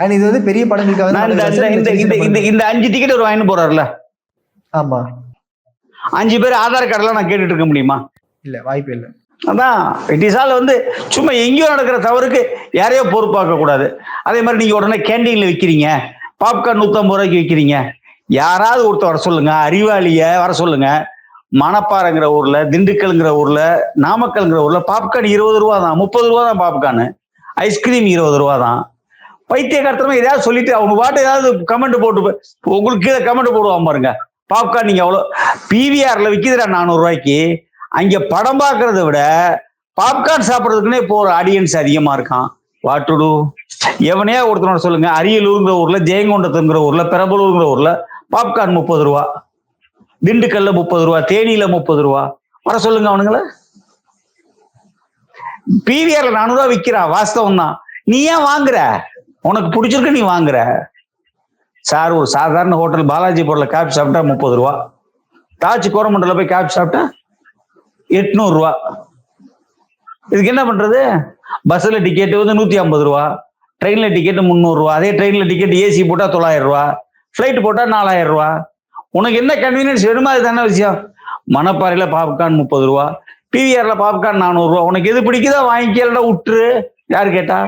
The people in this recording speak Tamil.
அண்ட் இது வந்து பெரிய படங்களுக்காக நான் இந்த 5 டிக்கெட் ஒரு வாங்கிட்டு போறாருல, ஆமா 5 பேர் ஆதார் கார்டெல்லாம் நான் கேட்டுட்டு இருக்க முடியுமா? இல்ல, வாய்ப்பு இல்லை. அதான் இட் இஸ் ஆல் வந்து சும்மா எங்கேயோ நடக்கிற தவறுக்கு யாரையோ பொறுப்பாக்க கூடாது. அதே மாதிரி நீங்க உடனே கேண்டீன்ல விற்கிறீங்க, பாப்கார்ன் 150 ரூபாய்க்கு விற்கிறீங்க. யாராவது ஒருத்தர் வர சொல்லுங்க, அறிவாளிய வர சொல்லுங்க. மணப்பாறைங்கிற ஊர்ல, திண்டுக்கல்ங்கிற ஊர்ல, நாமக்கல்ங்கிற ஊர்ல பாப்கார்ன் 20 ரூபா தான், 30 ரூபா தான் பாப்கார்னு. ஐஸ்கிரீம் 20 ரூபா தான். பைத்தியகாரத்தனமா ஏதாவது சொல்லிட்டு அவங்க பாட்டு ஏதாவது கமெண்ட் போட்டு உங்களுக்கு கீழே கமெண்ட் போடுவான் பாருங்க. பாப்கார்ன் நீங்க அவ்வளோ பிவிஆர்ல விற்கிதுடா 400 ரூபாய்க்கு. அங்க படம் பார்க்கறத விட பாப்கார்ன் சாப்பிட்றதுக்குன்னே போற ஆடியன்ஸ் அதிகமா இருக்கான். What to to? எவனையா ஒருத்தனோட சொல்லுங்க, அரியலூருங்கிற ஊர்ல, ஜெயங்கொண்டத்துங்கிற ஊர்ல, பெரம்பலூருங்கிற ஊர்ல பாப்கார்ன் 30 ரூபா, திண்டுக்கல்ல 30 ரூபா, தேனியில 30 ரூபா. வர சொல்லுங்க அவனுங்கள. பிவிஆர்ல 400 ரூபா விற்கிறா, வாஸ்தவம் தான். நீ ஏன் வாங்குற? உனக்கு பிடிச்சிருக்கு நீ வாங்குற. சார் ஒரு சாதாரண ஹோட்டல் பாலாஜி பொருளை காப்பி சாப்பிட்டா 30 ரூபா, தாச்சி கோரமண்டல போய் காப்பி சாப்பிட்டா 800 ரூபா. இதுக்கு என்ன பண்றது? பஸ்ல டிக்கெட் வந்து 150 ரூபா, ட்ரெயின்ல டிக்கெட் 300 ரூபா. அதே ட்ரெயின்ல டிக்கெட் ஏசி போட்டா 900 ரூபா, பிளைட் போட்டா 4000 ரூபா. உனக்கு என்ன கன்வீனியன்ஸ் வேணுமோ அதுதானே விஷயம். மணப்பாறையில பாப்கார்ன் 30 ரூபா, பிவிஆர்ல பாப்கார்ன் 400 ரூபா. உனக்கு எது பிடிக்குதோ வாங்கிக்கலடா, விட்டுரு. யாரு கேட்டா?